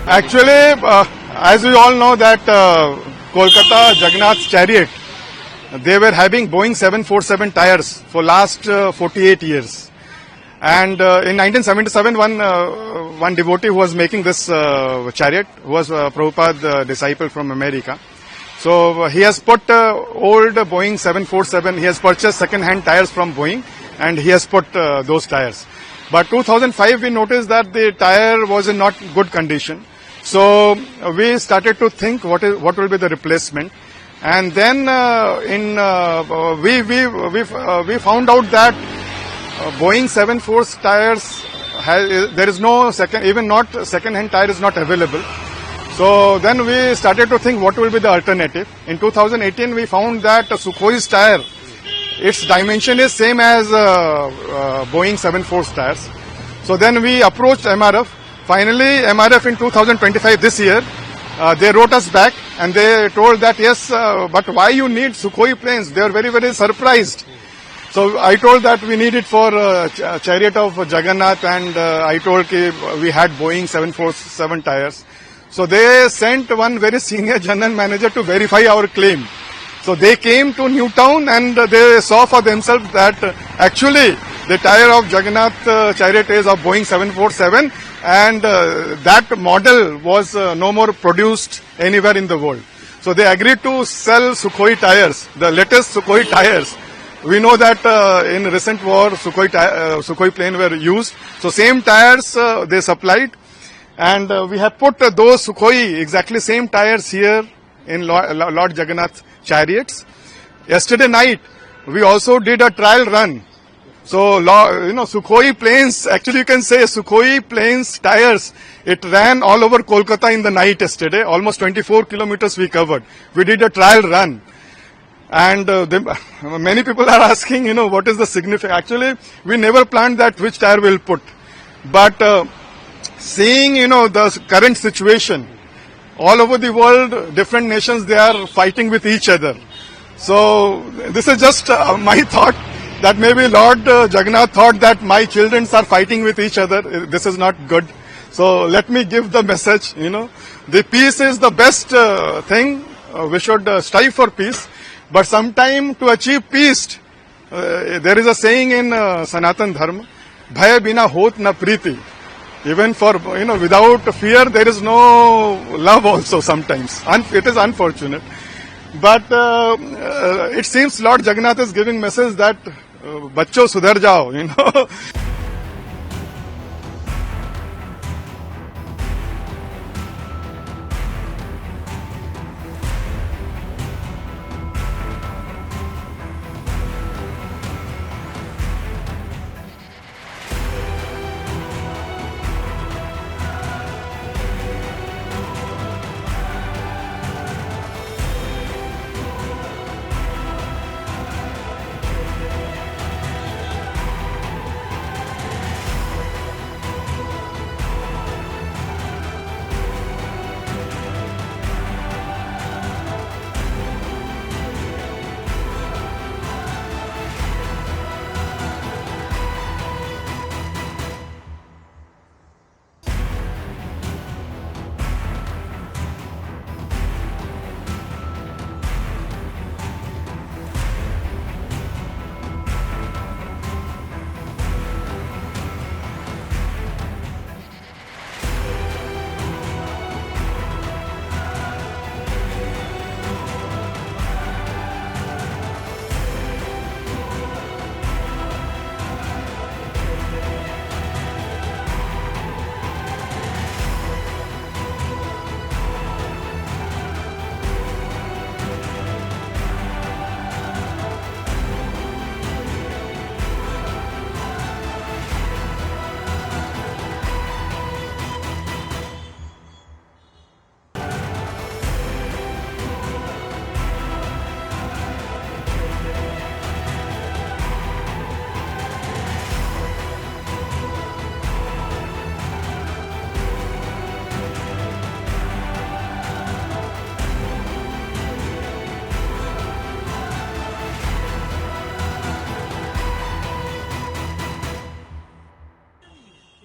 Actually, as we all know that Kolkata Jagannath Chariot, they were having Boeing 747 tires for last 48 years. And in 1977, one devotee who was making this chariot was Prabhupada disciple from America. So he has put old Boeing 747, he has purchased second-hand tires from Boeing and he has put those tires. But 2005 we noticed that the tire was in not good condition. So we started to think what will be the replacement. And then we found out that Boeing 747 tires there is no second-hand tire is not available. So then we started to think what will be the alternative. In 2018 we found that Sukhoi's tire, its dimension is same as Boeing 747 tires. So then we approached MRF. Finally, MRF in 2025 this year, they wrote us back and they told that yes, but why you need Sukhoi planes? They are very, very surprised. So I told that we need it for Chariot of Jagannath, and I told we had Boeing 747 tires. So they sent one very senior general manager to verify our claim. So they came to Newtown and they saw for themselves that actually the tire of Jagannath Chariot is of Boeing 747 and that model was no more produced anywhere in the world. So they agreed to sell Sukhoi tires, the latest Sukhoi tires. We know that in recent war Sukhoi plane were used. So same tires they supplied, and we have put those Sukhoi exactly same tires here in Lord Jagannath chariots. Yesterday night we also did a trial run. So Sukhoi planes, actually you can say Sukhoi planes tires, it ran all over Kolkata in the night yesterday. Almost 24 kilometers we covered. We did a trial run. And many people are asking, what is the significance? Actually, we never planned that which tire we'll put. But seeing, the current situation, all over the world, different nations, they are fighting with each other. So this is just my thought that maybe Lord Jagannath thought that my children are fighting with each other. This is not good. So let me give the message, the peace is the best thing. We should strive for peace. But sometime to achieve peace, there is a saying in Sanatan Dharma, Bhaya bina hot na priti. Even for, without fear, there is no love also sometimes. It is unfortunate. But it seems Lord Jagannath is giving message that, bachcho sudhar jao,